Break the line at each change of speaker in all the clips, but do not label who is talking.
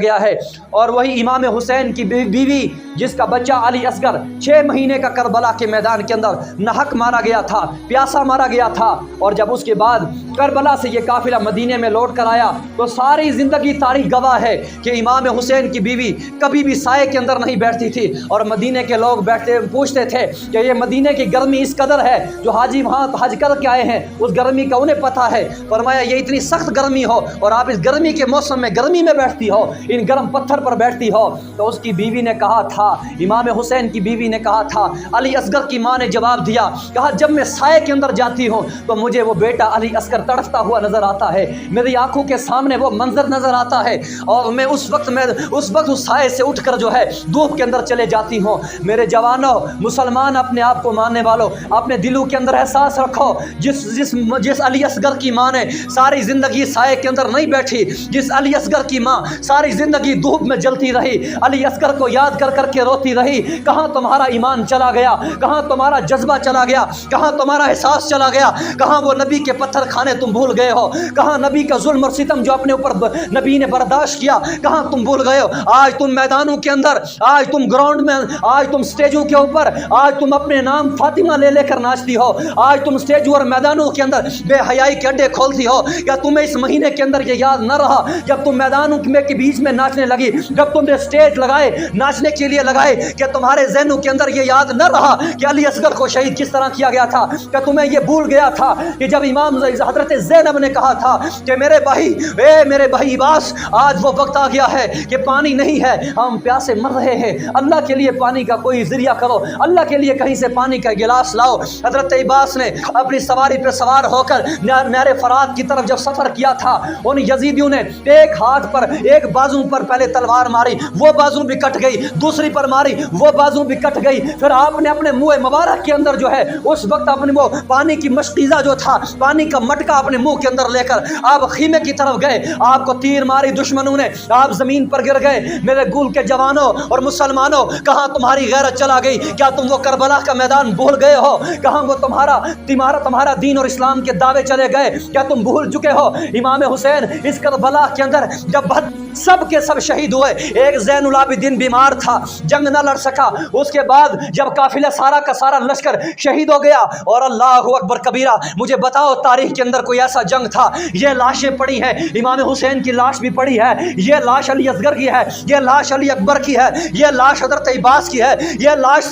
گیا ہے، اور وہی امام حسین کی بیوی جس کا بچہ علی اصغر 6 مہینے کا کربلا کے میدان کے اندر ناحق مارا گیا تھا، پیاسا مارا گیا تھا، اور جب اس کے بعد کربلا سے یہ قافلہ مدینے میں لوٹ کر آیا تو ساری زندگی تاریخ گواہ ہے کہ امام حسین کی بیوی کبھی بھی سائے کے اندر نہیں بیٹھتی تھی، اور مدینے کے لوگ بیٹھتے پوچھتے تھے کہ یہ مدینے کی گرمی اس قدر ہے، جو حاجی وہاں حج کر کے آئے ہیں اس گرمی کا انہیں پتہ ہے۔ فرمایا یہ اتنی سخت گرمی ہو اور آپ اس گرمی کے موسم میں گرمی میں بیٹھتی ہو، ان گرم پتھر پر بیٹھتی ہو؟ تو اس کی بیوی نے کہا تھا، امام حسین کی بیوی نے کہا تھا، علی اصغر کی ماں نے جواب دیا، کہا جب میں سائے کے اندر جاتی ہوں تو مجھے وہ بیٹا علی اصغر تڑپتا ہوا نظر آتا ہے، میری آنکھوں کے سامنے وہ منظر نظر آتا ہے، اور میں اس وقت اس سائے سے اٹھ کر جو ہے دھوپ کے اندر چلے جاتی ہوں۔ میرے جوانوں، مسلمان اپنے آپ کو ماننے والوں، اپنے دلوں کے اندر احساس رکھو، جس علی اصغر کی ماں نے ساری زندگی سائے کے اندر نہیں بیٹھی، جس علی اصغر کی ماں ساری زندگی دھوپ میں جلتی رہی، علی اصغر کو یاد کر کر کے روتی رہی، کہاں تمہارا ایمان چلا گیا، کہاں تمہارا جذبہ چلا گیا، کہاں تمہارا احساس چلا گیا، کہاں وہ نبی کے پتھر کھانے تم بھول گئے ہو، کہاں نبی کا ظلم اور ستم جو اپنے اوپر نبی نے برداشت کیا کہاں تم بھول گئے ہو؟ آج تم میدانوں کے اندر، آج تم گراؤنڈ میں، آج تم سٹیجوں کے اوپر، آج تم اپنے نام فاطمہ لے لے کر ناچتی ہو، آج تم سٹیجوں اور میدانوں کے اندر بے حیائی کے اڈے کھولتی ہو۔ کیا تمہیں اس مہینے کے اندر یہ یاد نہ رہا جب تم میدانوں کے بیچ میں ناچنے لگی، جب تم نے سٹیج لگائے ناچنے کے لیے لگائے، کہ تمہارے ذہنوں کے اندر یہ یاد نہ رہا کہ علی اصغر کو شہید کس طرح کیا گیا تھا؟ کہ تمہیں یہ بھول گیا تھا کہ جب امام حضرت زینب نے کہا تھا کہ میرے بھائی عباس، آج وہ وقت آ گیا ہے کہ پانی نہیں ہے، ہم پیاسے مر رہے ہیں، اللہ کے لیے پانی کا کوئی ذریعہ کرو، اللہ کے لیے کہیں سے پانی کا گلاس لاؤ۔ حضرت عباس نے اپنی سواری پہ سوار ہو کر نہر فرات کی طرف جب سفر کیا تھا، ان یزیدیوں نے ایک ہاتھ پر، ایک بازو پر پہلے تلوار ماری، وہ بازو بھی کٹ گئی، دوسری پر ماری، وہ بازو بھی کٹ گئی، پھر آپ نے اپنے منہ مبارک کے اندر جو ہے اس وقت اپنے وہ پانی کی مشکیزہ جو تھا، پانی کا مٹکا اپنے منہ کے اندر لے کر آپ خیمے کی طرف گئے، آپ کو تیر ماری دشمنوں نے، آپ زمین پر گر گئے۔ میرے گول کے جوانوں اور مسلمانوں، کہاں تمہاری غیرت چلا گئی؟ کیا تم وہ کربلا کا میدان بھول گئے ہو؟ کہاں وہ تمہارا دین اور اسلام کے دعوے چلے گئے؟ کیا تم بھول چکے ہو امام حسین اس کربلا کے اندر جب سب کے سب شہید ہوئے، ایک زین العابدین بیمار تھا، جنگ نہ لڑ سکا، اس کے بعد جب قافلہ سارا کا سارا لشکر شہید ہو گیا، اور اللہ اکبر کبیرہ، مجھے بتاؤ تاریخ کے اندر کوئی ایسا جنگ تھا؟ یہ لاشیں پڑی ہیں، امام حسین کی لاش بھی پڑی ہے، یہ لاش علی اصغر کی ہے، یہ لاش علی اکبر کی ہے، یہ لاش حضرت عباس کی ہے، یہ لاش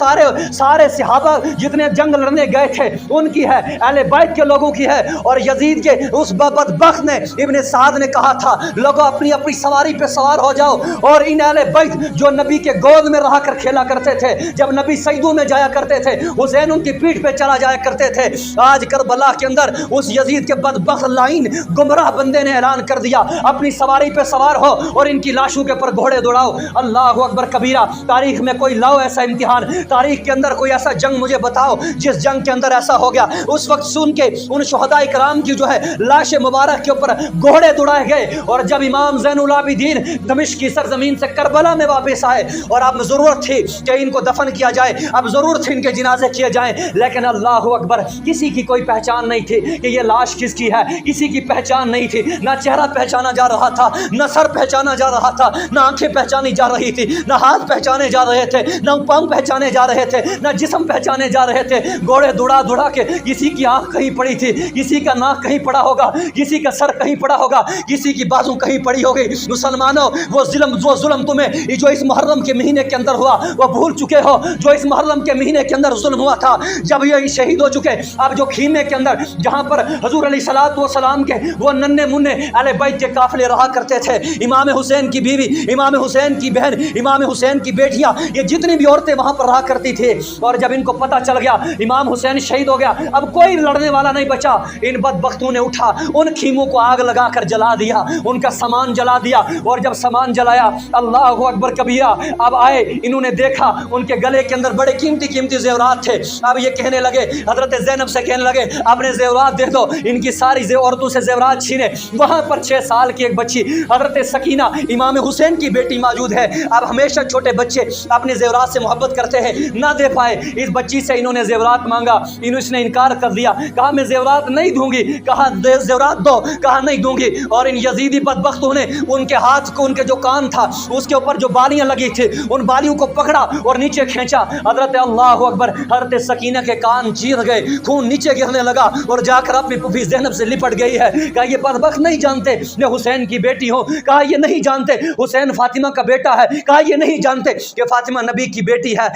سارے صحابہ جتنے جنگ لڑنے گئے تھے ان کی ہے، اہل بیت کے لوگوں کی ہے۔ اور یزید کے اس بدبخت نے، ابن سعد نے کہا تھا، لوگوں اپنی اپنی سواری پہ سوار ہو جاؤ، اور ان اہل بیت جو نبی کے گود میں رہا کر کھیلا کرتے تھے، جب نبی سجدوں میں جایا کرتے تھے، حسین ان کی پیٹھ پہ چلا جایا کرتے تھے، آج کربلا کے اندر اس یزید کے بدبخت لائن گمراہ بندے نے اعلان کر دیا، اپنی سواری پہ سوار ہو اور ان کی لاشوں کے پر گھوڑے دوڑاؤ۔ اللہ اکبر کبیرہ، تاریخ میں کوئی لاؤ ایسا امتحان، تاریخ کے اندر کوئی ایسا جنگ مجھے بتاؤ جس جنگ کے اندر ایسا ہو گیا۔ اس وقت سن کے ان شہداء کرام کی جو ہے لاش مبارک کے اوپر گھوڑے دوڑائے گئے، اور جب امام زین العابدین دمشق کی سرزمین سے کربلا میں واپس آئے، اور اب ضرورت تھی کہ ان کو دفن کیا جائے، اب ضرورت تھی ان کے جنازے کیے جائیں، لیکن اللہ اکبر، کسی کی کوئی پہچان نہیں تھی کہ یہ لاش کس کی ہے، کسی کی پہچان نہیں تھی، نہ چہرہ پہچانا جا رہا تھا، نہ سر پہچانا جا رہا تھا، نہ آنکھیں پہچانی جا رہی تھی، نہ ہاتھ پہچانے جا رہے تھے، نہ پاؤں پہچانے جا رہے تھے، نہ جسم پہچانے جا رہے تھے۔ گھوڑے دوڑا کے کسی کی آنکھ کہیں پڑی تھی، کسی کا ناک کہیں پڑا ہوگا، کسی کا سر کہیں پڑا ہوگا، کسی کی بازو کہیں پڑی ہوگی۔ مسلمانوں، وہ ظلم تمہیں جو اس محرم کے مہینے کے اندر ہوا وہ بھول چکے ہو، جو اس محرم کے مہینے کے اندر ظلم ہوا تھا جب یہ شہید ہو چکے۔ اب جو خیمے کے اندر جہاں پر حضور علیہ الصلوۃ والسلام کے وہ ننھے منھے اہل بیت کے قافلے رہا کرتے تھے، امام حسین کی بیوی، امام حسین کی بہن، امام حسین کی بیٹیاں، یہ جتنی بھی عورتیں وہاں پر رہا کرتی تھی، اور جب ان کو پتہ چل گیا امام حسین شہید ہو گیا، اب کوئی لڑنے والا نہیں بچا، ان بدبختوں نے اٹھا ان خیموں کو آگ لگا کر جلا دیا، ان کا سامان جلا دیا، اور جب سامان جلایا، اللہ اکبر کبیرہ، اب آئے، انہوں نے دیکھا ان کے گلے کے اندر بڑے قیمتی زیورات تھے، اب یہ کہنے لگے، حضرت زینب سے کہنے لگے اپنے زیورات دے دو، ان کی ساری عورتوں سے زیورات چھینے۔ وہاں پر 6 سال کی ایک بچی حضرت سکینہ امام حسین کی بیٹی موجود ہے، اب ہمیشہ چھوٹے بچے اپنے زیورات سے محبت کرتے ہیں، نہ دے پائے، اس بچی سے انہوں نے زیورات مانگا، اس نے انکار کر دیا، کہا میں زیورات نہیں دوں گی، کہا زیورات دو، کہا نہیں دوں گی، اور ان یزیدی بدبختوں نے ان کے ہاتھ नाक को, उनके जो कान था उसके ऊपर जो बालियां लगी थी, उन बालियों को पकड़ा और नीचे खींचा। हजरत अल्लाह अकबर, हजरत सकीना के कान चीर गए, खून नीचे गिरने लगा और जाकर अपनी फूफी ज़ैनब से लिपट गई है। कहा ये बदबख्त नहीं जानते मैं हुसैन की बेटी हूँ, कहा ये नहीं जानते हुसैन फातिमा का बेटा है, कहा ये नहीं जानते कि फातिमा नबी की बेटी है।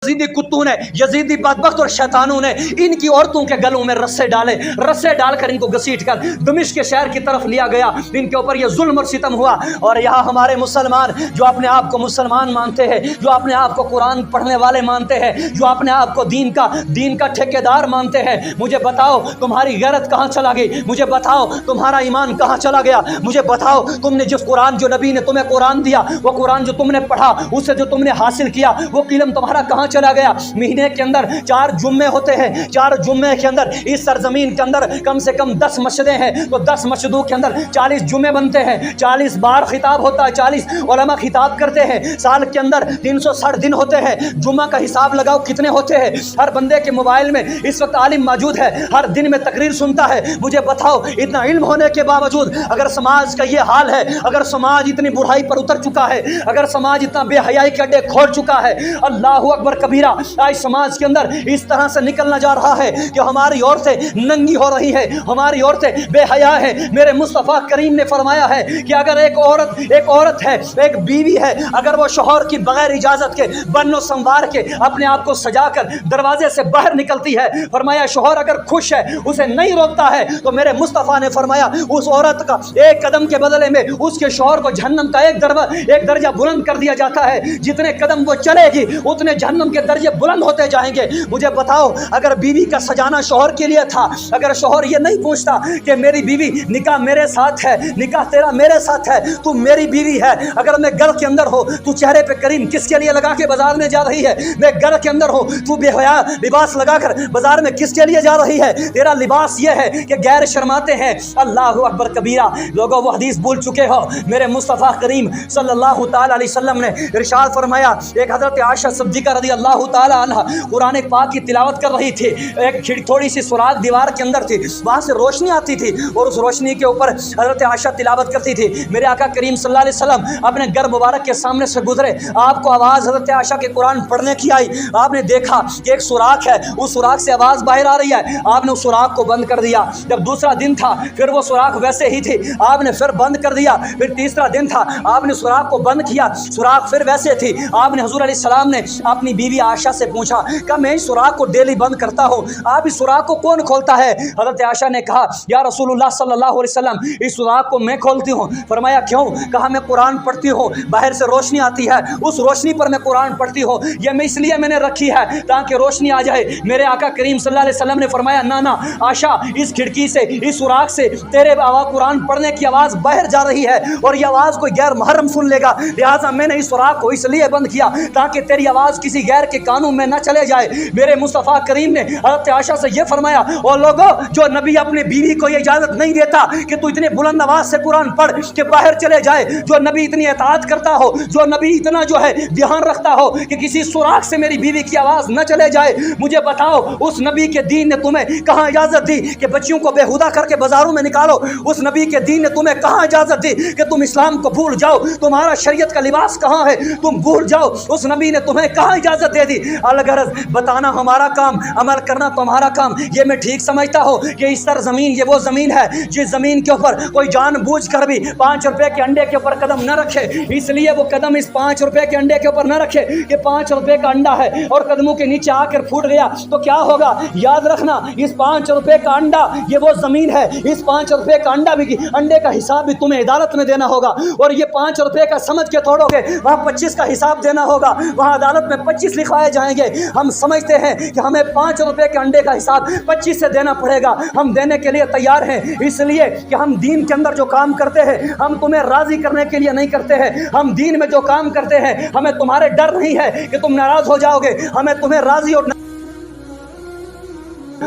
यजीदी कुत्तों ने, यजीदी बदबख्त और शैतानों ने इनकी औरतों के गलों में रस्से डाले, रस्से डालकर इनको घसीट कर दमिश्क के शहर की तरफ लिया गया। इनके ऊपर यह जुल्म और सितम हुआ। और यहाँ हमारे मुसलमान जो अपने आप को मुसलमान मानते हैं, जो अपने आप को कुरान पढ़ने वाले मानते हैं, जो अपने आप को दीन का ठेकेदार मानते हैं, मुझे बताओ तुम्हारी गैरत कहाँ चला गई? मुझे बताओ तुम्हारा ईमान कहाँ चला गया? मुझे बताओ तुमने जिस कुरान, जो नबी ने तुम्हें कुरान दिया, वो कुरान जो तुमने पढ़ा, उससे जो तुमने हासिल किया, वो इल्म तुम्हारा कहाँ चला गया? महीने के अंदर 4 जुम्मे होते हैं, 4 जुम्मे के अंदर इस सरजमीन के अंदर कम से कम 10 मस्जिदें हैं, तो 10 मस्जिदों के अंदर 40 जुम्मे बनते हैं, 40 बार खिताब होता है, 40 उलमा खिताब करते हैं। साल के अंदर 360 दिन होते हैं, जुम्मा का हिसाब लगाओ कितने होते हैं। हर बंदे के मोबाइल में इस वक्त आलिम मौजूद है, हर दिन में तकरीर सुनता है। मुझे बताओ इतना इल्म होने के बावजूद अगर समाज का ये हाल है, अगर समाज इतनी बुराई पर उतर चुका है, अगर समाज इतना बेहयाई के अड्डे खोल चुका है, अल्लाहु अकबर कबीरा, आज समाज के अंदर इस तरह से निकलना जा रहा है कि हमारी औरतें नंगी हो रही है, हमारी औरतें बेहया है। मेरे मुस्तफ़ा करीम ने फरमाया है कि अगर एक औरत है, एक बीवी है, अगर वो शौहर की बगैर इजाजत के बन्नो संवार के अपने आप को सजाकर दरवाजे से बाहर निकलती है, फरमाया शौहर अगर खुश है, उसे नहीं रोकता है, तो मेरे मुस्तफ़ा ने फरमाया उस औरत का एक कदम के बदले में उसके शौहर को जहन्नम का एक दर्जा बुलंद कर दिया जाता है। जितने कदम वो चलेगी उतने जहन्नम के दर्जे बुलंद होते जाएंगे। मुझे बताओ अगर बीवी का सजाना शौहर के लिए था, अगर शौहर ये नहीं पूछता कि मेरी बीवी निकाह मेरे साथ है, निकाह तेरा मेरे साथ है, तू मेरी बीवी है, अगर मैं घर के अंदर हो तू चेहरे पे करीम किसके लिए लगा के बाजार में जा रही है? मैं घर के अंदर हो तू बेहया लिबास लगाकर बाजार में किसके लिए जा रही है? तेरा लिबास ये है कि गैर शर्माते हैं। अल्लाहु अकबर कबीरा। लोगों वो हदीस भूल चुके हो, मेरे मुस्तफ़ा करीम सल्लल्लाहु ताला अलैहि वसल्लम ने इरशाद फरमाया, एक हज़रत आयशा सिद्दीक़ा रज़ी अल्लाहु ताला अन्हा कुरान पाक की तिलावत कर रही थी, एक थोड़ी सी सुराख दीवार के अंदर थी, वहाँ से रोशनी आती थी और उस रोशनी के ऊपर हज़रत आयशा तिलावत करती थी। मेरे आका करीम सल्लल्लाहु अलैहि वसल्लम अपने घर मुबारक के सामने से गुजरे, आपको आवाज़ हज़रत आयशा के कुरान पढ़ने की आई, आपने देखा कि एक सुराख है, उस सुराख से आवाज़ बाहर आ रही है, आपने उस सुराख को बंद कर दिया। जब दूसरा दिन था फिर वो सुराख वैसे ही थी, आपने फिर बंद कर दिया। फिर तीसरा दिन था, आपने सुराख को बंद किया, सुराख फिर वैसे थी। आपने हुज़ूर अलैहि सलाम ने अपनी बीवी आयशा से पूछा कि मैं इस सुराख को डेली बंद करता हूँ, आप इस सुराख को कौन खोलता है? हज़रत आयशा ने कहा या रसूलुल्लाह सल्लल्लाहु अलैहि वसल्लम, इस सुराख को मैं खोलती हूँ। फरमाया क्यों? कहा मैं कुरान पढ़ती हूँ, बाहर से रोशनी आती है, उस रोशनी पर मैं कुरान पढ़ती हूँ, ये मैं इसलिए मैंने रखी है ताकि रोशनी आ जाए। मेरे आका करीम सल्लल्लाहु अलैहि वसल्लम ने फरमाया ना ना आयशा, इस खिड़की से, इस सुराख से तेरे आवाज़ कुरान पढ़ने की आवाज़ बाहर जा रही है और ये आवाज़ कोई गैर महरम सुन लेगा, लिहाजा मैंने इस सुराख को इसलिए बंद किया ताकि तेरी आवाज़ किसी गैर के कानों में न चले जाए। मेरे मुस्तफ़ा करीम ने हज़रत आयशा से ये फरमाया, और लोगों जो नबी अपने बीवी को ये इजाज़त नहीं देता कि तू इतने बुलंद आवाज़ से कुरान पढ़ कि बाहर चले जाए, जो नबी इतनी इताअत करता हो, जो नबी इतना जो है ध्यान रखता हो कि किसी सुराख से मेरी बीवी की आवाज़ न चले जाए, मुझे बताओ उस नबी के दीन ने तुम्हें कहाँ इजाज़त दी कि बच्चियों को बेहुदा करके बाजारों में निकालो? उस नबी के दीन ने तुम्हें कहाँ इजाज़त दी कि तुम इस्लाम को भूल जाओ? तुम्हारा शरीयत का लिबास कहाँ है, तुम भूल जाओ? उस नबी ने तुम्हें कहाँ इजाज़त दे दी? अलगरज बताना हमारा काम, अमल करना तुम्हारा काम। ये मैं ठीक समझता हूँ कि इस सरज़मीन ये वो ज़मीन है जिस ज़मीन के ऊपर कोई जानबूझ कर भी 5 रुपए के अंडे के ऊपर कदम न रखे, इसलिए वो कदम इस 5 रुपए के अंडे के ऊपर न रखे कि 5 रुपए का अंडा है और कदमों के नीचे आकर फूट गया तो क्या होगा? याद रखना, इस 5 रुपए का अंडा ये वो ज़मीन है, इस 5 रुपए का अंडे का हिसाब भी तुम्हें अदालत में देना होगा, और ये 5 रुपए का समझ के तोड़ोगे वहाँ 25 का हिसाब देना होगा, वहाँ अदालत में 25 लिखवाए जाएंगे। हम समझते हैं कि हमें 5 रुपए के अंडे का हिसाब 25 से देना पड़ेगा, हम देने के लिए तैयार हैं, इसलिए कि हम दीन के अंदर जो काम करते हैं हम तुम्हें राज़ी करने के लिए नहीं करते हैं। हम दीन में जो काम करते हैं हमें तुम्हारे डर नहीं है कि तुम नाराज़ हो जाओगे, हमें तुम्हें राज़ी और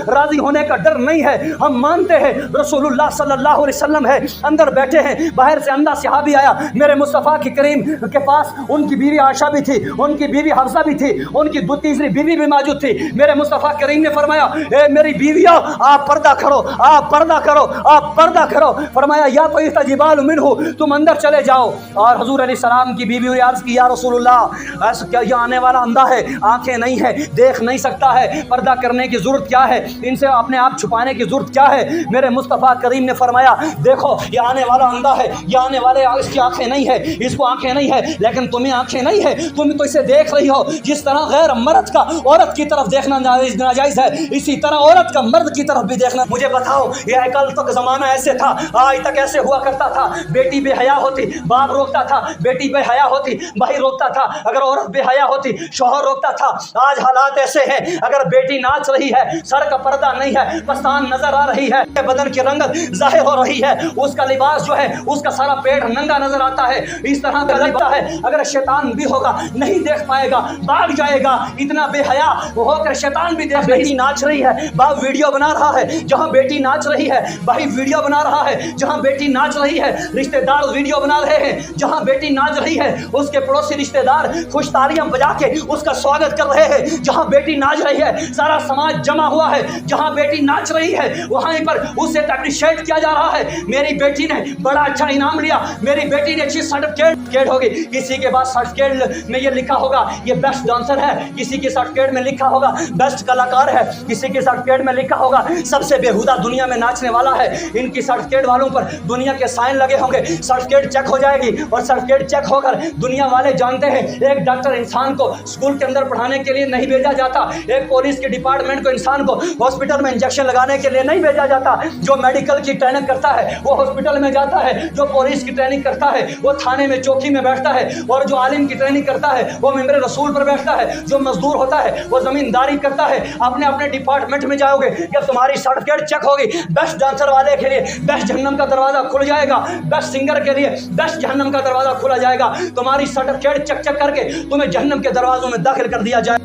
راضی ہونے کا ڈر نہیں ہے. ہم مانتے ہیں رسول اللہ صلی اللہ علیہ وسلم ہے, اندر بیٹھے ہیں. باہر سے اندھا صحابی آیا میرے مصطفیٰ کی کریم کے پاس, ان کی بیوی عائشہ بھی تھی, ان کی بیوی حفصہ بھی تھی, ان کی تیسری بیوی بھی موجود تھی. میرے مصطفیٰ کریم نے فرمایا اے میری بیویوں آپ پردہ کرو, آپ پردہ کرو, آپ پردہ کرو. فرمایا یا طیف الجبال منہ, تم اندر چلے جاؤ. اور حضور علیہ السلام کی بیوی نے عرض کی یا رسول اللہ ایسا کیا یہ آنے والا اندھا ہے, آنکھیں نہیں ہے, دیکھ نہیں سکتا ہے, پردہ کرنے کی ضرورت کیا ہے, ان سے اپنے آپ چھپانے کی ضرورت کیا ہے. میرے مصطفیٰ کریم نے فرمایا دیکھو یہ آنے والا اندھا ہے, یہ آنے والے اس کی آنکھیں نہیں ہے, اس کو آنکھیں نہیں ہے, لیکن تمہیں آنکھیں نہیں ہے, تم تو اسے دیکھ رہی ہو. جس طرح غیر مرد کا عورت کی طرف دیکھنا ناجائز ہے, اسی طرح عورت کا مرد کی طرف بھی دیکھنا. مجھے بتاؤ یہ کل تک زمانہ ایسے تھا, آج تک ایسے ہوا کرتا تھا. بیٹی بے حیا ہوتی باپ روکتا تھا, بیٹی بے حیا ہوتی بھائی روکتا تھا, اگر عورت بے حیا ہوتی شوہر روکتا تھا. آج حالات ایسے ہیں اگر بیٹی ناچ رہی ہے, سر کا پردہ نہیں ہے, پستان نظر آ رہی ہے, بدن کی رنگت ظاہر ہو رہی ہے, اس کا لباس جو ہے اس کا سارا پیٹ ننگا نظر آتا ہے, اس طرح کا لگتا ہے اگر شیطان بھی ہوگا نہیں دیکھ پائے گا, بھاگ جائے گا. اتنا بے حیا ہو کر شیطان بھی دیکھ. بیٹی ناچ رہی ہے, باپ ویڈیو بنا رہا ہے, جہاں بیٹی ناچ رہی ہے بھائی ویڈیو بنا رہا ہے, جہاں بیٹی ناچ رہی ہے رشتہ دار ویڈیو بنا رہے ہیں, جہاں بیٹی ناچ رہی ہے اس کے پڑوسی رشتہ دار خوش تالیاں بجا کے اس کا سواگت کر رہے ہیں. جہاں بیٹی ناچ رہی ہے سارا سماج جمع ہوا ہے, جہاں بیٹی ناچ رہی ہے وہاں پر اسے اپریشیٹ کیا جا رہا ہے. میری بیٹی نے بڑا اچھا انعام لیا, میری بیٹی نے اچھی سرٹیفکیٹ ہوگی, کسی کے پاس سرٹیفکیٹ میں یہ لکھا ہوگا یہ بیسٹ ڈانسر ہے, کسی کے سرٹیفکیٹ میں لکھا ہوگا بیسٹ کلاکار ہے, کسی کے سرٹیفکیٹ میں لکھا ہوگا سب سے بےہودہ دنیا میں ناچنے والا ہے. ان کی سرٹیفکیٹ والوں پر دنیا کے سائن لگے ہوں گے, سرٹیفکیٹ چیک ہو جائے گی اور سرٹیفکیٹ چیک ہو کر دنیا والے جانتے ہیں ایک ڈاکٹر انسان کو اسکول کے اندر پڑھانے کے لیے نہیں بھیجا جاتا, ایک پولیس کے ڈپارٹمنٹ کو انسان کو ہاسپٹل میں انجیکشن لگانے کے لیے نہیں بھیجا جاتا. جو میڈیکل کی ٹریننگ کرتا ہے وہ ہاسپٹل میں جاتا ہے, جو پولیس کی ٹریننگ کرتا ہے وہ تھانے میں چوکی میں بیٹھتا ہے, اور جو عالم کی ٹریننگ کرتا ہے وہ ممبر رسول پر بیٹھتا ہے, جو مزدور ہوتا ہے وہ زمینداری کرتا ہے. اپنے اپنے ڈپارٹمنٹ میں جاؤ گے جب تمہاری سرٹیفکیٹ چیک ہوگی, بیسٹ ڈانسر والے کے لیے بیسٹ جہنم کا دروازہ کھل جائے گا, بیسٹ سنگر کے لیے بیسٹ جہنم کا دروازہ کھولا جائے گا. تمہاری سرٹیفکیٹ چیک کر کے تمہیں جہنم کے دروازوں میں داخل کر دیا جائے.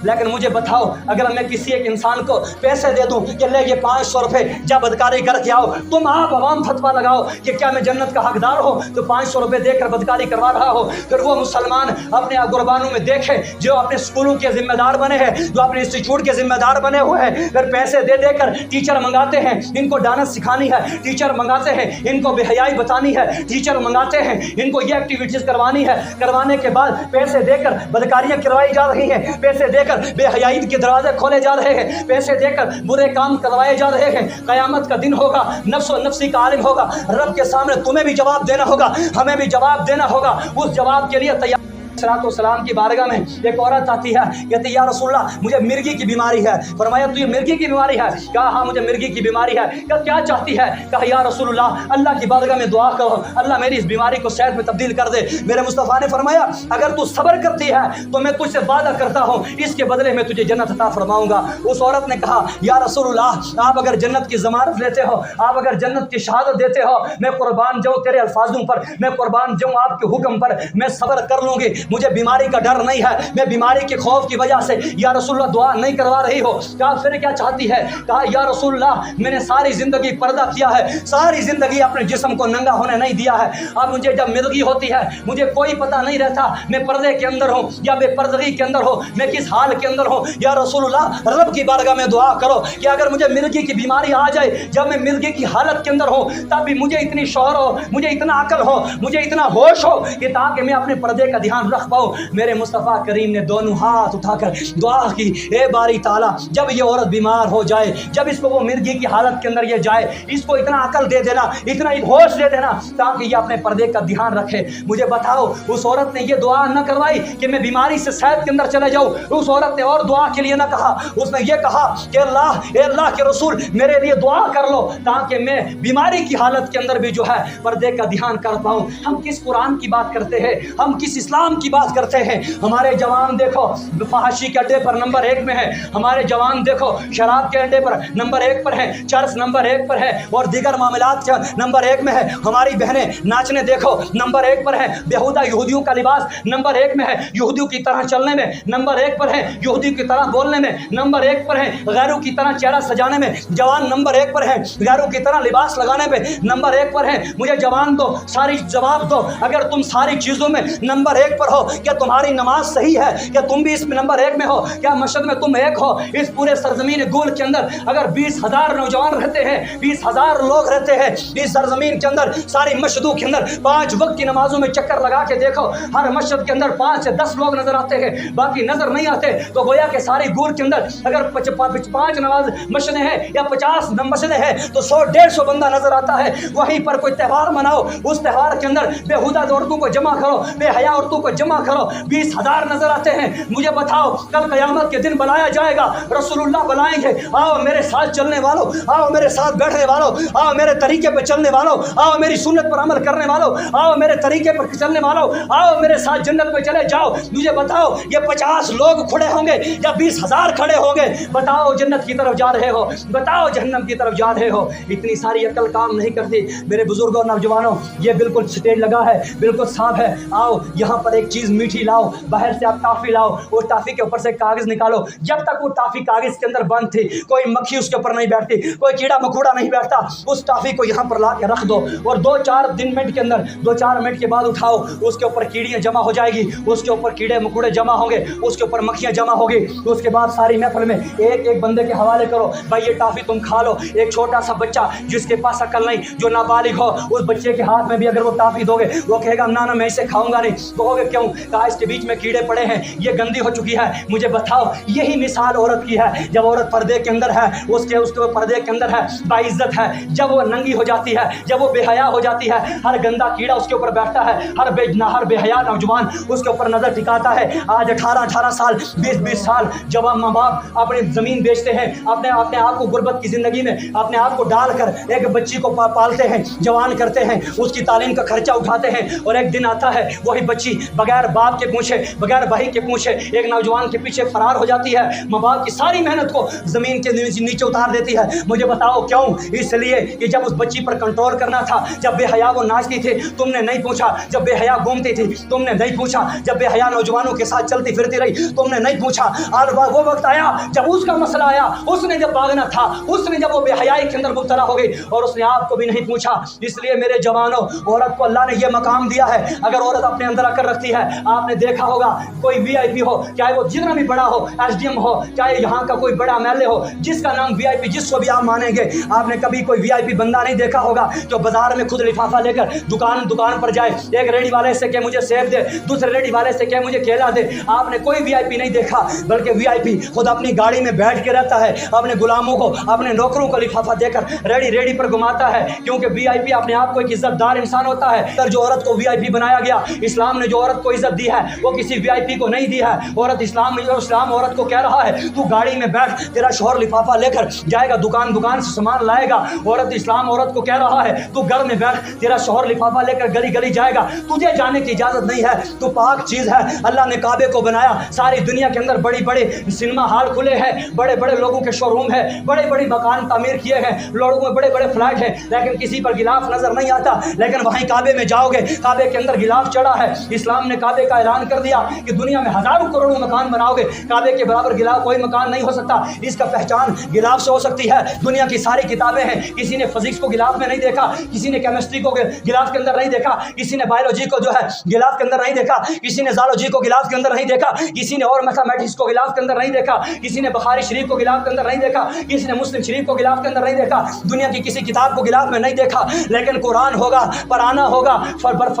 لیکن مجھے بتاؤ اگر میں کسی ایک انسان کو پیسے دے دوں کہ لے یہ 500 روپے جا بدکاری کر کے آؤ, تم آپ عوام فتویٰ لگاؤ کہ کیا میں جنت کا حقدار ہوں, تو 500 روپے دے کر بدکاری کروا رہا ہو. پھر وہ مسلمان اپنے غربانوں میں دیکھے جو اپنے اسکولوں کے ذمہ دار بنے ہیں, جو اپنے انسٹیٹیوٹ کے ذمہ دار بنے ہوئے ہیں, پھر پیسے دے دے کر ٹیچر منگاتے ہیں, ان کو ڈانس سکھانی ہے, ٹیچر منگاتے ہیں ان کو بے حیائی بتانی ہے, ٹیچر منگاتے ہیں ان کو یہ ایکٹیویٹیز کروانی ہے, کروانے کے بعد پیسے دے کر بدکاریاں کروائی جا رہی ہیں, پیسے دے کر بے حیائی کے دروازے کھولے جا رہے ہیں, پیسے دے کر برے کام کروائے جا رہے ہیں. قیامت کا دن ہوگا, نفس و نفسی کا عالم ہوگا, رب کے سامنے تمہیں بھی جواب دینا ہوگا, ہمیں بھی جواب دینا ہوگا. اس جواب کے لیے تیار. السلام کی بارگاہ میں ایک عورت آتی ہے, کہتی یا رسول اللہ مجھے مرگی کی بیماری ہے. فرمایا تو یہ مرگی کی بیماری ہے؟ کہا ہاں مجھے مرگی کی بیماری ہے. کہا کیا چاہتی ہے؟ کہا یا رسول اللہ اللہ کی بارگاہ میں دعا کرو, اللہ میری اس بیماری کو صحت میں تبدیل کر دے. میرے مصطفیٰ نے فرمایا اگر تو صبر کرتی ہے تو میں تجھ سے وعدہ کرتا ہوں اس کے بدلے میں تجھے جنت عطا فرماؤں گا. اس عورت نے کہا یا رسول اللہ آپ اگر جنت کی ضمانت لیتے ہو, آپ اگر جنت کی شہادت دیتے ہو, میں قربان جاؤں تیرے الفاظوں پر, میں قربان جاؤں آپ کے حکم پر, میں صبر کر لوں گی, مجھے بیماری کا ڈر نہیں ہے, میں بیماری کے خوف کی وجہ سے یا رسول اللہ دعا نہیں کروا رہی ہو. کہا پھر کیا چاہتی ہے؟ کہا یا رسول اللہ میں نے ساری زندگی پردہ کیا ہے, ساری زندگی اپنے جسم کو ننگا ہونے نہیں دیا ہے, اب مجھے جب مرگی ہوتی ہے مجھے کوئی پتہ نہیں رہتا میں پردے کے اندر ہوں یا بے پردگی کے اندر ہوں, میں کس حال کے اندر ہوں. یا رسول اللہ رب کی بارگاہ میں دعا کرو کہ اگر مجھے مرگی کی بیماری آ جائے, جب میں مرگی کی حالت کے اندر ہوں تب بھی مجھے اتنی شعور ہو, مجھے اتنا عقل ہو, مجھے اتنا ہوش ہو کہ تاکہ میں اپنے پردے کا دھیان رکھ پاؤں. میرے مصطفیٰ کریم نے دونوں ہاتھ اٹھا کر دعا کی, اے باری تعالیٰ جب یہ عورت بیمار ہو جائے, جب اس کو وہ مرگی کی حالت کے اندر یہ جائے, اس کو اتنا عقل دے دینا, اتنا ہوش دے دینا تاکہ یہ اپنے پردے کا دھیان رکھے. مجھے بتاؤ اس عورت نے یہ دعا نہ کروائی کہ میں بیماری سے صحت کے اندر چلے جاؤں, اس عورت نے اور دعا کے لیے نہ کہا, اس نے یہ کہا کہ اے اللہ کے رسول میرے لیے دعا کر لو تاکہ میں بیماری کی حالت کے اندر بھی جو ہے پردے کا دھیان کر پاؤں. ہم کس قرآن کی بات کرتے ہیں, ہم کس اسلام जवान की बात करते हैं, हमारे जवान देखो फहाशी के अड्डे पर नंबर 1 में है, हमारे जवान देखो शराब के अड्डे पर नंबर 1 पर है, चर्च नंबर 1 पर है और दीगर मामलात नंबर 1 में है। हमारी बहनें नाचने देखो नंबर 1 पर है, बेहुदा यहूदियों का लिबास नंबर 1 में है, यहूदियों की तरह चलने में नंबर 1 पर है, यहूदियों की तरह बोलने में नंबर 1 पर है, गैरों की तरह चेहरा सजाने में जवान नंबर 1 पर है, गैरों की तरह लिबास लगाने में नंबर 1 पर है। मुझे जवान दो, सारी जवाब दो, अगर तुम सारी चीज़ों में नंबर 1 पर हो, क्या तुम्हारी नमाज सही है? क्या तुम भी इसमें नंबर 1 में हो? क्या मस्जिद में तुम 1 हो? इस पूरे सरजमीन गोल के अंदर अगर 20,000 नौजवान रहते हैं, 20,000 लोग रहते हैं इस सरजमीन के अंदर, सारी मस्जिदों के अंदर 5 वक्त की नमाजों में चक्कर लगा के देखो, हर मस्जिद के अंदर 5 से 10 लोग नजर आते हैं, बाकी नजर नहीं आते। तो गोया के सारी गोल के अंदर अगर 5 नमाज मस्जिदें हैं या 50 मस्जिदें हैं तो 100-150 बंदा नजर आता है। वहीं पर कोई त्यौहार मनाओ, उस त्यौहार के अंदर बेहुदा औरतों को जमा करो, बेहया औरतों को जमा करो, 20,000 नजर आते हैं। मुझे बताओ कल क़यामत के दिन बुलाया जाएगा, रसूलुल्लाह बुलाएंगे, आओ मेरे साथ चलने वालों, आओ मेरे साथ बैठने वालों, आओ मेरे तरीके पर चलने वालों, आओ मेरी सुन्नत पर अमल करने वालों, आओ मेरे तरीके पर चलने वालों, आओ मेरे साथ जन्नत में चले जाओ। मुझे बताओ ये 50 लोग खड़े होंगे या 20,000 खड़े होंगे? बताओ जन्नत की तरफ जा रहे हो, बताओ जहन्नम की तरफ जा रहे हो? इतनी सारी अकल काम नहीं करती मेरे बुजुर्गों और नौजवानों। ये बिल्कुल स्टेज लगा है, बिल्कुल साफ है। आओ यहाँ पर एक चीज़ मीठी लाओ, बाहर से आप टॉफ़ी लाओ, उस टॉफ़ी के ऊपर से कागज़ निकालो। जब तक वो टॉफ़ी कागज़ के अंदर बंद थी, कोई मक्खी उसके ऊपर नहीं बैठती, कोई कीड़ा मकोड़ा नहीं बैठता। उस टॉफ़ी को यहाँ पर ला के रख दो और 2-4 मिनट के अंदर, 2-4 मिनट के बाद उठाओ, उसके ऊपर कीड़ियाँ जमा हो जाएगी, उसके ऊपर कीड़े मकोड़े जमा होंगे, उसके ऊपर मक्खियाँ जमा होगी। उसके बाद सारी महफिल में एक बंदे के हवाले करो, भाई ये टॉफ़ी तुम खा लो। एक छोटा सा बच्चा जिसके पास अकल नहीं, जो नाबालिग हो, उस बच्चे के हाथ में भी अगर वो टॉफ़ी दोगे, वो कहेगा ना मैं इसे खाऊंगा नहीं। कहोगे क्यों? कहा इसके बीच में कीड़े पड़े हैं, ये गंदी हो चुकी है। मुझे बताओ यही मिसाल औरत की है। जब औरत पर्दे के अंदर है, उसके पर्दे के अंदर है, बाइज्जत है। जब वो नंगी हो जाती है, जब वो बेहया हो जाती है, हर गंदा कीड़ा उसके ऊपर बैठता है, हर बेहया नौजवान उसके ऊपर नजर टिकाता है। आज 18-18 साल, 20-20 साल जवान माँ बाप अपनी ज़मीन बेचते हैं, अपने आप को गुर्बत की ज़िंदगी में अपने आप को डालकर एक बच्ची को पालते हैं, जवान करते हैं, उसकी तालीम का खर्चा उठाते हैं। और एक दिन आता है वही बच्ची बगैर बाप के पूछे, बगैर भाई के पूछे एक नौजवान के पीछे फरार हो जाती है। माँ बाप की सारी मेहनत को ज़मीन के नीचे उतार देती है। मुझे बताओ क्यों? इसलिए कि जब उस बच्ची पर कंट्रोल करना था, जब बेहया वो नाचती थी तुमने नहीं पूछा, जब बेहया घूमती थी तुमने नहीं पूछा, जब बेहया नौजवानों के साथ चलती फिरती रही तुमने नहीं पूछा। और वो वक्त आया जब उसका मसला आया, उसने जब भागना था, उसने जब वो बेहयाई के अंदर मुब्तला हो गई और उसने आपको भी नहीं पूछा। इसलिए मेरे जवानों, औरत को अल्लाह ने ये मकाम दिया है। अगर औरत अपने अंदर आकर रखती है, आपने देखा होगा कोई VIP हो, चाहे वो जितना भी बड़ा हो, SDM हो, चाहे यहाँ का कोई बड़ा MLA हो, जिसका नाम VIP, जिसको भी आप मानेंगे, आपने कभी कोई VIP बंदा नहीं देखा होगा जो बाजार में खुद लिफाफा लेकर दुकान पर जाए, एक रेडी वाले से कहे मुझे सेब दे, दूसरे रेडी वाले से कहे मुझे केला दे। आपने कोई VIP नहीं देखा, बल्कि VIP खुद अपनी गाड़ी में बैठ के रहता है, अपने गुलामों को, अपने नौकरों को लिफाफा देकर रेडी पर घुमाता है। क्योंकि VIP अपने आप को एक इज्जतदार इंसान होता है। तर जो औरत को VIP बनाया गया, इस्लाम ने जो औरत को इज्जत दी है वो किसी VIP को नहीं दी है। औरत इस्लाम औरत को कह रहा है तू गाड़ी में बैठ, तेरा शौहर लिफाफा लेकर जाएगा, दुकान से सामान लाएगा। औरत इस्लाम औरत को कह रहा है तू घर में बैठ, तेरा शौहर लिफाफा लेकर गली जाएगा, तुझे जाने की इजाजत नहीं है, तू पाक चीज है। अल्लाह ने काबे को बनाया, सारी दुनिया के अंदर बड़े सिनेमा हॉल खुले हैं, बड़े लोगों के शोरूम है, बड़े मकान तामीर किए हैं, लोगों में बड़े फ्लैट है, लेकिन किसी पर गिलाफ नजर नहीं आता। लेकिन वहीं काबे में जाओगे, काबे के अंदर गिलाफ चढ़ा है। इस्लाम ने काबे का ऐलान कर दिया कि दुनिया में हजारों करोड़ों मकान बनाओगे, काबे के बराबर गिलाफ कोई मकान नहीं हो सकता। इसका पहचान गिलाफ से हो सकती है। दुनिया की सारी किताबें हैं, किसी ने फिजिक्स को गिलाफ में नहीं देखा, किसी ने केमिस्ट्री को गिलाफ के अंदर नहीं देखा, किसी ने बायोलॉजी को जो है गिलाफ के अंदर नहीं देखा, किसी ने ज़ूलॉजी को गिलाफ के अंदर नहीं देखा, किसी ने और मैथमेटिक्स को गिलाफ के अंदर नहीं देखा, किसी ने बुखारी शरीफ को गिलाफ के अंदर नहीं देखा, किसी ने मुस्लिम शरीफ को गिलाफ के अंदर नहीं देखा, दुनिया की किसी किताब को गिलाफ में नहीं देखा। लेकिन कुरान होगा, पराना होगा,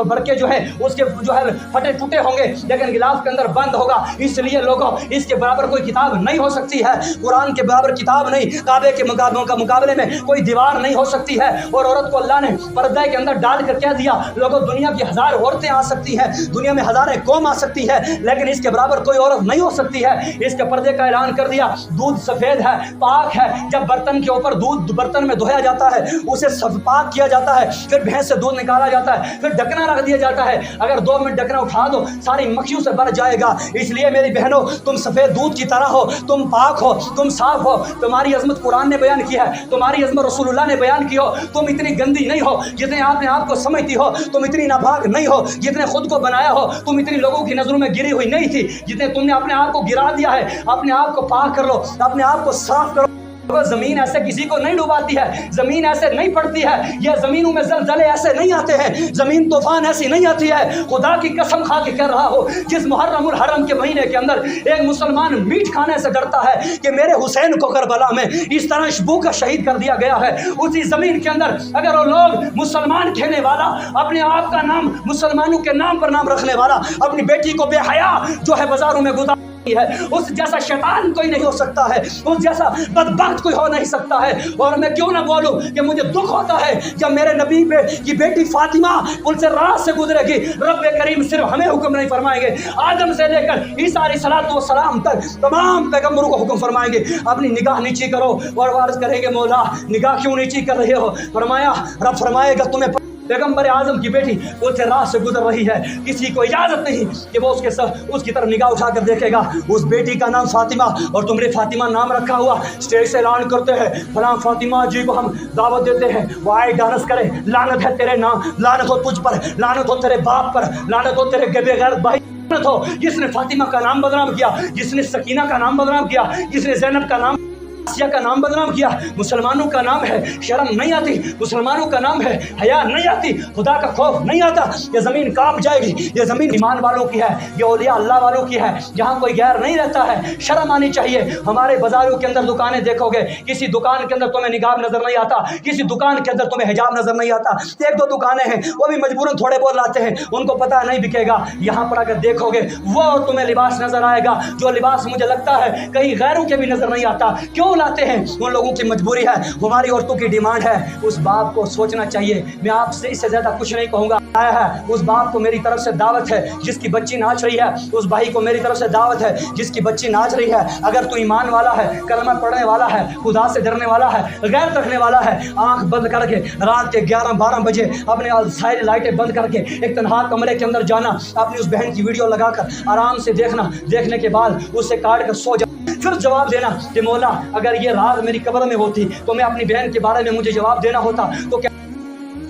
बरके जो है उसके जो है फटे फूटे होंगे, लेकिन गिलाफ के अंदर बंद होगा। इसलिए लोगों, इसके बराबर कोई किताब नहीं हो सकती है, कुरान के बराबर किताब नहीं, काबे के मुकाबले में कोई दीवार नहीं हो सकती है। और औरत को अल्लाह ने पर्दे के अंदर डाल कर कह दिया, लोगों दुनिया की हजार औरतें आ सकती हैं, दुनिया में हजारें कौम आ सकती है, लेकिन इसके बराबर कोई औरत नहीं हो सकती है। इसके पर्दे का ऐलान कर दिया। दूध सफेद है, पाक है। जब बर्तन के ऊपर दूध बर्तन में धोया जाता है, उसे पाक किया जाता है, फिर भैंस से दूध निकाला जाता है, फिर ढकना रख दिया जाता है। अगर 2 मिनट ढकना उठा दो, सारी मक्खियों से भर जाएगा। इसलिए मेरी बहनों, तुम सफ़ेद दूध की तरह हो, तुम पाक हो, तुम साफ हो। तुम्हारी अजमत कुरान ने बयान की है, तुम्हारी अजमत रसूलुल्लाह ने बयान की हो। तुम इतनी गंदी नहीं हो जितने आपने आप को समझती हो, तुम इतनी नापाक नहीं हो जितने खुद को बनाया हो, तुम इतनी लोगों की नज़रों में गिरी हुई नहीं थी जितने तुमने अपने आप को गिरा दिया है। अपने आप को पाक कर लो, अपने आप को साफ करो। ज़मीन ऐसे किसी को नहीं डुबाती है, ज़मीन ऐसे नहीं पड़ती है, यह ज़मीनों में ज़लज़ले ऐसे नहीं आते हैं, ज़मीन तूफान ऐसी नहीं आती है। खुदा की कसम खा के कह रहा हो, जिस मुहर्रमुल हरम के महीने के अंदर एक मुसलमान मीट खाने से डरता है कि मेरे हुसैन को करबला में इस तरह शबू का शहीद कर दिया गया है, उसी ज़मीन के अंदर अगर वो लोग मुसलमान कहने वाला, अपने आप का नाम मुसलमानों के नाम पर नाम रखने वाला, अपनी बेटी को बेहया जो है बाजारों में गुजार है, उस जैसा शैतान कोई नहीं हो सकता है, उस जैसा बदबख्त कोई हो नहीं सकता है। और मैं क्यों ना बोलूं कि मुझे दुख होता है जब मेरे नबी पे की बेटी फातिमा उनसे रात से गुजरेगी। रब करीम सिर्फ हमें हुक्म नहीं फरमाएंगे, आदम से लेकर ईसा अलैहिस्सलाम तक तमाम पैगंबरों को हुक्म फरमाएंगे। अपनी निगाह नीची करो और वार्ज करेंगे, मौला निगाह क्यों नीची कर रहे हो? फरमाया, रब फरमाएगा तुम्हें पैगंबर आजम की बेटी उससे राह से गुजर रही है, किसी को इजाज़त नहीं कि वो उसकी तरफ निगाह उठाकर देखेगा। उस बेटी का नाम फातिमा, और तुमने फातिमा नाम रखा हुआ, स्टेज से ऐलान करते हैं फलां फातिमा जी को हम दावत देते हैं, वो आए डांस करे। लानत है तेरे नाम, लानत हो तुझ पर, लानत हो तेरे बाप पर, लानत हो तेरे बेगैरत भाई हो जिसने फातिमा का नाम बदनाम किया, जिसने सकीना का नाम बदनाम किया, जिसने ज़ैनब का नाम का नाम बदनाम किया। मुसलमानों का नाम है शर्म नहीं आती, मुसलमानों का नाम है हया नहीं आती, खुदा का खौफ नहीं आता। ये ज़मीन कांप जाएगी, ये ज़मीन ईमान वालों की है, ये औलिया अल्लाह वालों की है, जहाँ कोई गैर नहीं रहता है। शर्म आनी चाहिए। हमारे बाजारों के अंदर दुकानें देखोगे, किसी दुकान के अंदर तुम्हें निकाब नजर नहीं आता, किसी दुकान के अंदर तुम्हें हिजाब नजर नहीं आता। एक दो दुकानें हैं वो भी मजबूरन थोड़े बहुत लाते हैं, उनको पता नहीं बिकेगा। यहाँ पर अगर देखोगे वो तुम्हें लिबास नजर आएगा, जो लिबास मुझे लगता है कहीं गैरों के भी नजर नहीं आता। क्यों लाते हैं? उन लोगों की मजबूरी है, हमारी औरतों की डिमांड है। उस बाप को सोचना चाहिए। मैं आपसे इससे ज्यादा कुछ नहीं कहूंगा। आया है उस बाप को मेरी तरफ से दावत है जिसकी बच्ची नाच रही है, उस भाई को मेरी तरफ से दावत है जिसकी बच्ची नाच रही है। अगर तू ईमान वाला है, कलमा पढ़ने वाला है, खुदा से डरने वाला है, गैर रखने वाला है, आंख बंद करके रात के 11-12 बजे अपने सारी लाइटें बंद करके एक तन्हा कमरे के अंदर जाना, अपनी उस बहन की वीडियो लगाकर आराम से देखना, देखने के बाद उससे काट कर सो जा, फिर जवाब देना कि मौला अगर ये रात मेरी कब्र में होती तो मैं अपनी बहन के बारे में मुझे जवाब देना होता तो क्या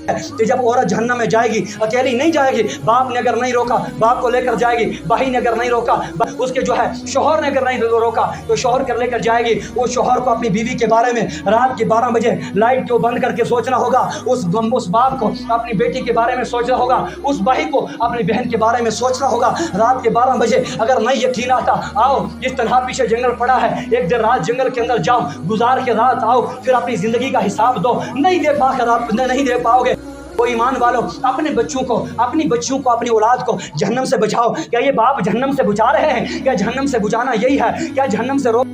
कि जब औरत जहन्नम में जाएगी अकेली नहीं जाएगी, बाप ने अगर नहीं रोका बाप को लेकर जाएगी, भाई ने अगर नहीं रोका, उसके जो है शौहर ने अगर नहीं रोका तो शौहर कर लेकर जाएगी। वो शौहर को अपनी बीवी के बारे में रात के 12 बजे लाइट को बंद करके सोचना होगा, उस बाप को अपनी बेटी के बारे में सोचना होगा, उस भाई को अपनी बहन के बारे में सोचना होगा। रात के 12 बजे अगर नहीं यकीन आता, आओ इस तरह पीछे जंगल पड़ा है, एक दिन रात जंगल के अंदर जाओ, गुजार के रात आओ, फिर अपनी ज़िंदगी का हिसाब दो। नहीं दे पाकर आप नहीं दे पाओगे। वो ईमान वालों अपने बच्चों को, अपनी बच्चियों को, अपनी औलाद को जहन्नम से बचाओ। क्या ये बाप जहन्नम से बुझा रहे हैं? क्या जहन्नम से बुझाना यही है? क्या जहन्नम से रोक?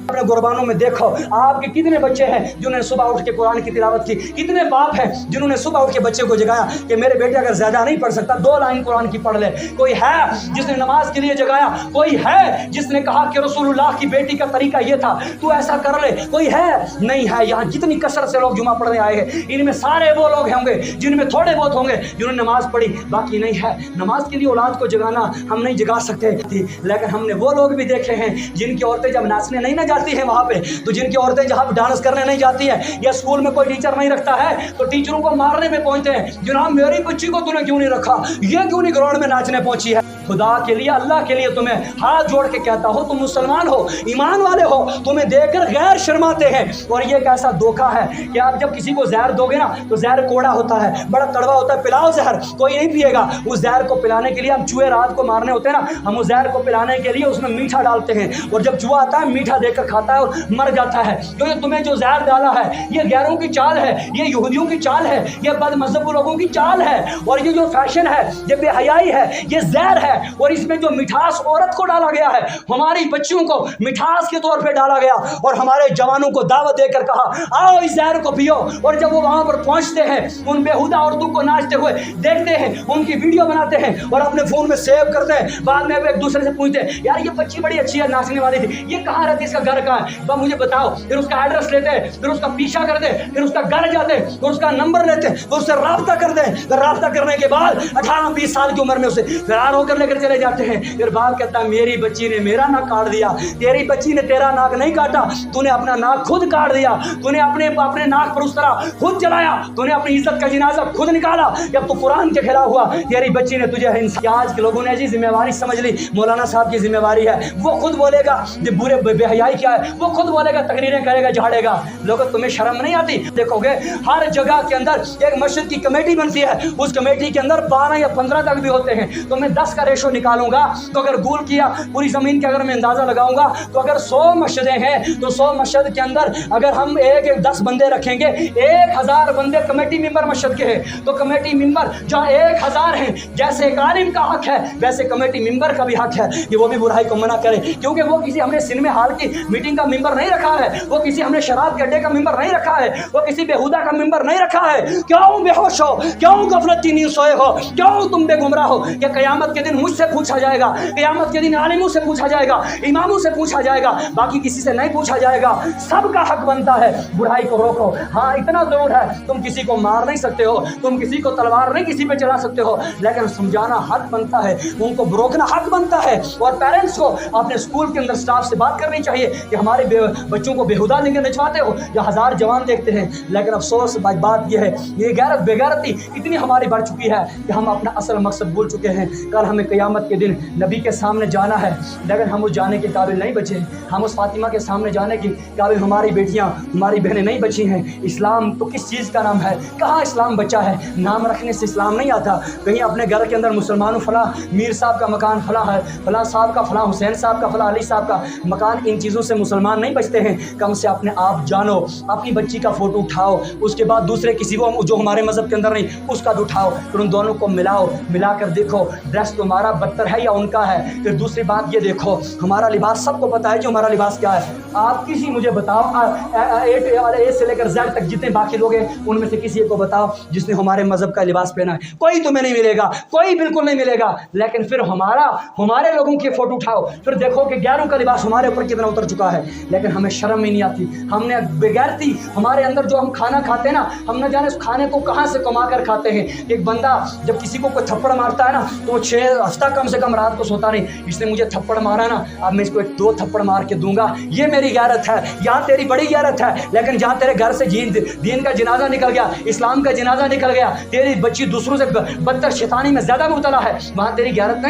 अपने कुर्बानों में देखो आपके कितने बच्चे हैं जिन्होंने सुबह उठ के कुरान की तिलावत की, कितने बाप हैं जिन्होंने सुबह उठ के बच्चे को जगाया कि मेरे बेटे अगर ज्यादा नहीं पढ़ सकता 2 लाइन कुरान की पढ़ ले। कोई है जिसने नमाज के लिए जगाया? कोई है जिसने कहा कि रसूलुल्लाह की बेटी का तरीका ये था, तू ऐसा कर ले? कोई है? नहीं है। यहाँ जितनी कसरत से लोग जुमा पढ़ने आए हैं इनमें सारे वो लोग होंगे जिनमें थोड़े बहुत होंगे जिन्होंने नमाज पढ़ी, बाकी नहीं है। नमाज के लिए औलाद को जगाना हम नहीं जगा सकते थी, लेकिन हमने वो लोग भी देखे हैं जिनकी औरतें जब नाचने नहीं ना जाती है वहाँ पे, तो जिनकी औरतें जहाँ डांस करने नहीं जाती है, या स्कूल में कोई टीचर नहीं रखता है तो टीचरों को मारने में पहुंचते हैं, जनाब मेरी बच्ची को तूने क्यों नहीं रखा, ये क्यों नहीं ग्राउंड में नाचने पहुंची है। खुदा के लिए, अल्लाह के लिए तुम्हें हाथ जोड़ के कहता हो, तुम मुसलमान हो, ईमान वाले हो, तुम्हें देखकर गैर शर्माते हैं। और ये एक ऐसा धोखा है कि आप जब किसी को जहर दोगे ना तो जहर कोड़ा होता है, बड़ा कड़वा होता है, पिलाओ जहर, कोई नहीं पिएगा। उस जहर को पिलाने के लिए हम चूहे रात को मारने होते हैं ना, हम उस जहर को पिलाने के लिए उसमें मीठा डालते हैं, और जब चूहा आता है मीठा देकर खाता है और मर जाता है। क्योंकि तुम्हें जो जहर डाला है ये गैरों की चाल है, ये यहूदियों की चाल है, ये बदमज़हब लोगों की चाल है, और ये जो फैशन है, ये बेहयाई है, ये जहर है। और इसमें जो मिठास औरत को डाला गया है, हमारी बच्चियों को मिठास के तौर पे डाला गया, और हमारे जवानों को दावत देकर कहा आओ इस जहर को पियो। और जब वो वहां पर पहुंचते हैं, उन बेहुदा औरतों को नाचते हुए देखते हैं, उनकी वीडियो बनाते हैं और अपने फोन में सेव करते हैं, बाद में एक दूसरे से पूछते हैं यार ये बच्ची बड़ी अच्छी है, नाचने वाली थी, ये कहाँ रहती है, इसका घर گھر کہاں ہے، بس مجھے بتاؤ. پھر اس کا ایڈریس لیتے ہیں، پھر اس کا پیچھا کرتے ہیں، پھر اس کا گھر جاتے ہیں، پھر اس کا نمبر لیتے ہیں، پھر اس سے رابطہ کرتے ہیں. پھر رابطہ کرنے کے بعد 18-20 سال کی عمر میں اسے فرار ہو کر لے کر چلے جاتے ہیں. پھر باپ کہتا ہے میری بچی نے میرا ناک کاٹ دیا. تیری بچی نے تیرا ناک نہیں کاٹا، تو نے اپنا ناک خود کاٹ دیا. تو نے اپنے ناک پر اس طرح خود چلایا، تو نے اپنی عزت کا جنازہ خود نکالا. جب تو قرآن کے خلاف ہوا، تیری بچی نے تجھے آج کے لوگوں نے جی ذمہ داری سمجھ لی مولانا صاحب کی ذمہ داری ہے. وہ خود بولے گا یہ برے بے حیائی کیا ہے، وہ خود بولے گا، تقریریں کرے گا، جھاڑے گا. لوگوں تمہیں شرم نہیں آتی؟ دیکھو گے ہر جگہ کے اندر ایک مسجد کی کمیٹی بنتی ہے، اس کمیٹی کے اندر 12 یا 15 تک بھی ہوتے ہیں. تو میں 10 کا ریشو نکالوں گا تو اگر گول کیا پوری زمین کے اگر میں اندازہ لگاؤں گا تو اگر 100 مسجدیں ہیں تو 100 مسجد کے اندر اگر ہم 10 بندے رکھیں گے، 1000 بندے کمیٹی ممبر مسجد کے ہیں. تو کمیٹی ممبر جہاں 1000 ہیں، جیسے ایک عالم کا حق ہے ویسے کمیٹی ممبر کا بھی حق ہے کہ وہ بھی برائی کو منع کرے. کیونکہ وہ کسی ہم نے سنیما ہال کی میٹنگ کا ممبر نہیں رکھا ہے، وہ کسی ہم نے شراب کے اڈے کا ممبر نہیں رکھا ہے، وہ کسی بےہودہ کا ممبر نہیں رکھا ہے. کیوں بے ہوش ہو، کیوں غفلت کی نیند سوئے ہو، کیوں تم بے گمراہ ہو؟ کہ قیامت کے دن مجھ سے پوچھا جائے گا، قیامت کے دن عالموں سے پوچھا جائے گا، اماموں سے پوچھا جائے گا، باقی کسی سے نہیں پوچھا جائے گا. سب کا حق بنتا ہے برائی کو روکو. ہاں اتنا ضرور ہے تم کسی کو مار نہیں سکتے ہو، تم کسی کو تلوار نہیں کسی پہ چلا سکتے ہو، لیکن سمجھانا حق بنتا ہے، ان کو روکنا حق بنتا ہے. اور پیرنٹس کو اپنے اسکول کے اندر اسٹاف سے بات کرنی چاہیے کہ ہمارے بچوں کو بےہودہ لے کے نچواتے ہو یا 1000 جوان دیکھتے ہیں. لیکن افسوس بات یہ ہے یہ غیرت بے غیرتی اتنی ہماری بڑھ چکی ہے کہ ہم اپنا اصل مقصد بھول چکے ہیں. کل ہمیں قیامت کے دن نبی کے سامنے جانا ہے، لیکن ہم اس جانے کے قابل نہیں بچے. ہم اس فاطمہ کے سامنے جانے کی قابل ہماری بیٹیاں ہماری بہنیں نہیں بچی ہیں. اسلام تو کس چیز کا نام ہے؟ کہاں اسلام بچا ہے؟ نام رکھنے سے اسلام نہیں آتا. کہیں اپنے گھر کے اندر مسلمانوں فلاں میر صاحب کا مکان فلاں ہے، فلاں صاحب کا فلاں حسین صاحب کا فلاں علی صاحب کا مکان، ان چیزوں سے مسلمان نہیں بچتے ہیں. کم سے اپنے آپ جانو، اپنی بچی کا فوٹو اٹھاؤ، اس کے بعد دوسرے کسی کو جو ہمارے مذہب کے اندر نہیں اس کا اٹھاؤ، پھر ان دونوں کو ملاؤ، ملا کر دیکھو ڈریس تمہارا بدتر ہے یا ان کا ہے. پھر دوسری بات یہ دیکھو ہمارا لباس سب کو پتہ ہے جو ہمارا لباس کیا ہے. آپ کسی مجھے بتاؤ اے سے لے کر زیڈ تک جتنے باقی لوگ ہیں ان میں سے کسی کو بتاؤ جس نے ہمارے مذہب کا لباس پہنا ہے. کوئی تمہیں نہیں ملے گا، کوئی بالکل نہیں ملے گا. لیکن پھر ہمارے لوگوں کے فوٹو اٹھاؤ، پھر دیکھو کہ غیروں کا لباس ہمارے اوپر کتنا اتر چکا ہے. لیکن ہمیں شرم ہی نہیں آتی. ہم نے بغیرتی ہمارے اندر جو ہم کھانا کھاتے ہیں نا، ہم نہ جانے اس کھانے کو کہاں سے کما کر کھاتے ہیں. ایک بندہ جب کسی کو کوئی تھپڑ مارتا ہے نا تو وہ 6 ہفتہ کم سے کم رات کو سوتا نہیں. اس نے مجھے تھپڑ مارا نا، اب میں اس کو 2 تھپڑ مار کے دوں گا. یہ میری غیرت ہے. یہاں تیری بڑی غیرت ہے. لیکن جہاں تیرے گھر سے دین کا جنازہ نکل گیا، اسلام کا جنازہ نکل گیا، تیری بچی دوسروں سے بدتر شیطانی میں زیادہ مبتلا ہے، وہاں تیری غیرت نہیں.